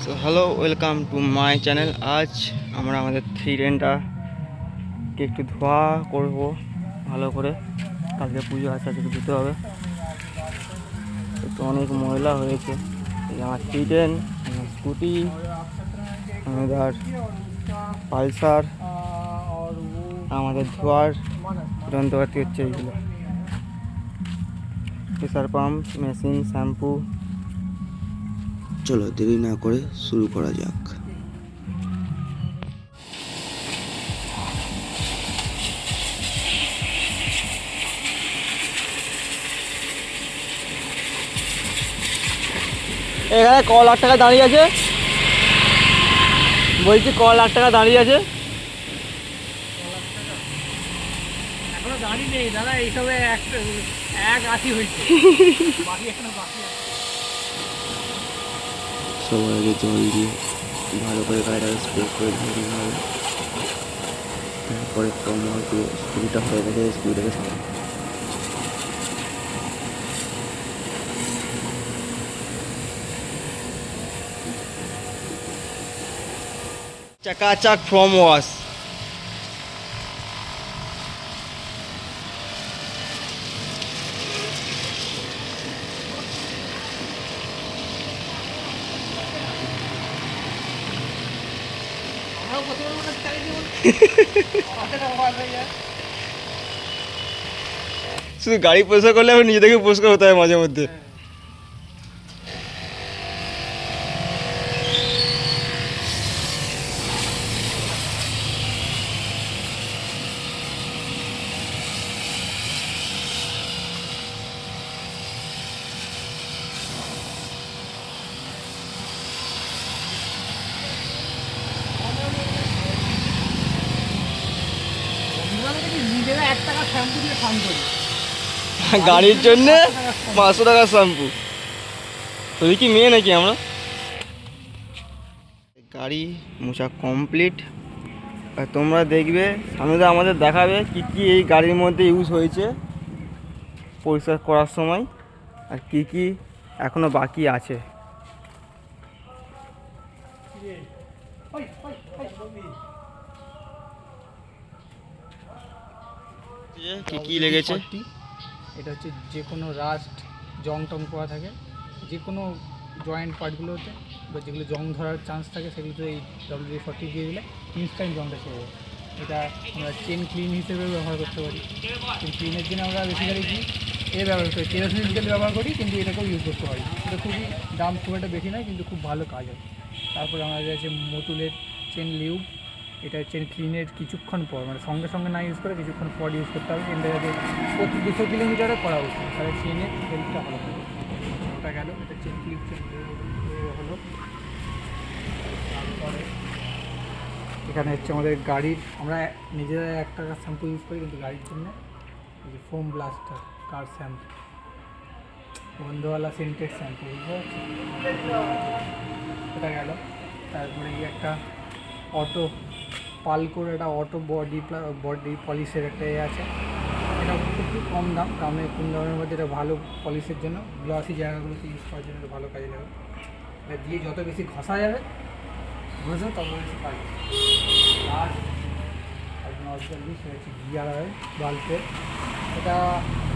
So hello, welcome to my channel. আজ আমরা আমাদের থ্রি একটু ধোয়া করব ভালো করে। কালকে পুজো আছে, আজকে ধুতে হবে। একটু অনেক ময়লা হয়েছে। এই আমার থ্রি স্কুটি, আমাদের পালসার, আমাদের ধোয়ার যন্ত্রপাতি হচ্ছে এইগুলো: প্রেসার পাম্প, মেশিন, শ্যাম্পু। চলো দেরি না করে শুরু করা যাক। এখানে ক লাখ টাকা দাঁড়িয়ে আছে, বলছি ক লাখ টাকা দাঁড়িয়ে আছে। এখনো দাঁড়িয়ে নেই দাদা, এইসবে 1.80 হয়েছে, বাকি এখনো বাকি আছে। সবার আগে জল দিয়ে ভালো করে গাড়িটাকে স্প্রে করে ধরে নিতে হবে। তারপরে তোমার স্কুটিটা হয়ে গেছে, স্কুটিটাকে সামনে চাকাচাক ফ্রম ওয়াশ। আমরাও কত বড় কাজ চালিয়ে দিব, আমাদের অবাক হয়ে যায়। শুধু গাড়ি পরিষ্কার করলে আমি নিজেদেরকে পরিষ্কার হতে হয় মাঝে মধ্যে। নিজেরা 1 টাকা শ্যাম্পু দিয়ে ফান করি, গাড়ির জন্যে 500 টাকার শ্যাম্পু। তুই কি মেয়ে নাকি আমরা? গাড়ি মোছা কমপ্লিট। আর তোমরা দেখবে সামনে আমাদের দেখাবে কি কি এই গাড়ির মধ্যে ইউজ হয়েছে পরিষ্কার করার সময়, আর কি কি এখনো বাকি আছে। কি কি লেগেছে? এটা হচ্ছে যে কোনো রাস্ট, জং টং পড়া থাকে যে কোনো জয়েন্ট পার্টগুলোতে, বা যেগুলো জং ধরার চান্স থাকে সেগুলোতে এই WD-40 দিয়ে দিলে ইনস্ট্যান্ট জংটা ছেড়ে যাবে। এটা আমরা চেন ক্লিন হিসেবেও ব্যবহার করতে পারি। চেন ক্লিনের জন্য আমরা বেসিক্যালি কি ব্যবহার করি, কেরোসিন তেল ব্যবহার করি, কিন্তু এটাকেও ইউজ করতে পারি। এটা খুবই দাম খুব একটা বেশি নয়, কিন্তু খুব ভালো কাজ হয়। তারপরে আমাদের আছে মতুলের চেন লিউব। এটা চেন ক্লিনের কিছুক্ষণ পর, মানে সঙ্গে সঙ্গে না ইউজ করে কিছুক্ষণ পর ইউজ করতে হবে। চেনটা যাতে প্রতি 200 কিলোমিটারে করা উচিত, তাহলে চেনের হেলথটা ভালো থাকে। ওটা গেল, এটা চেন ক্লিপ চেন হলো। তারপরে এখানে হচ্ছে আমাদের গাড়ির, আমরা নিজেরা 1 টাকার শ্যাম্পু ইউজ করি, কিন্তু গাড়ির জন্য এই যে ফোম ব্লাস্টার কার শ্যাম্পু, গন্ধওয়ালা সেন্টেড শ্যাম্পু, এটা গেল। তারপরে এই একটা অটো পালকোর একটা অটো বডি পলিশের একটা আছে। এটা একটু কম দাম কম দামের মধ্যে, এটা ভালো পলিশের জন্য, গ্লসি জায়গাগুলোতে ইউজ করার জন্য ভালো কাজে লাগবে। এটা দিয়ে যত বেশি ঘষা যাবে ঘষে তত বেশি কাজ। আর নজল সেটা হচ্ছে গিয়ার অয়েল বাল্বের। এটা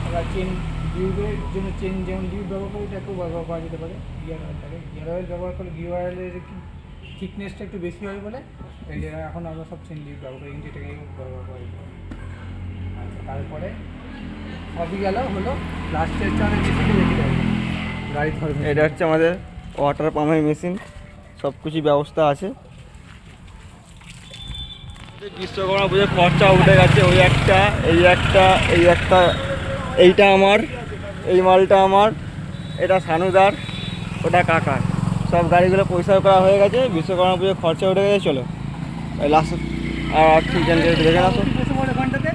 আমরা চেন লিউবের জন্য চেন যেমন লিউব ব্যবহার করি, এটাকেও ব্যবহার করা যেতে পারে। গিয়ার অয়েল ব্যবহার করলে গিয়ার অয়েলের থিকনেসটা একটু বেশি হয় বলে এই যে এখন আমরা সব চেন লিউব ব্যবহার করি, কিন্তু এটাকে ব্যবহার করা যেতে পারে। আচ্ছা, তারপরে সবই গেল হলো লাস্টের হচ্ছে আমাদের মেশিনটা রেখে দেবে গাড়ি ধরবে। এটা হচ্ছে আমাদের ওয়াটার পাম্পের মেশিন, সব কিছু ব্যবস্থা আছে। বিশ্বকর্মা পুজোর খরচা উঠে গেছে। ওই একটা, এই একটা, এই একটা, এইটা আমার, এই মালটা আমার, এটা সানুদার, ওটা কাকার। সব গাড়িগুলো পরিষ্কার করা হয়ে গেছে, বিশ্বকর্মা পুজোর খরচা উঠে গেছে। চলো লাস্ট আর ঠিক দেখে আসো। ঘন্টাতে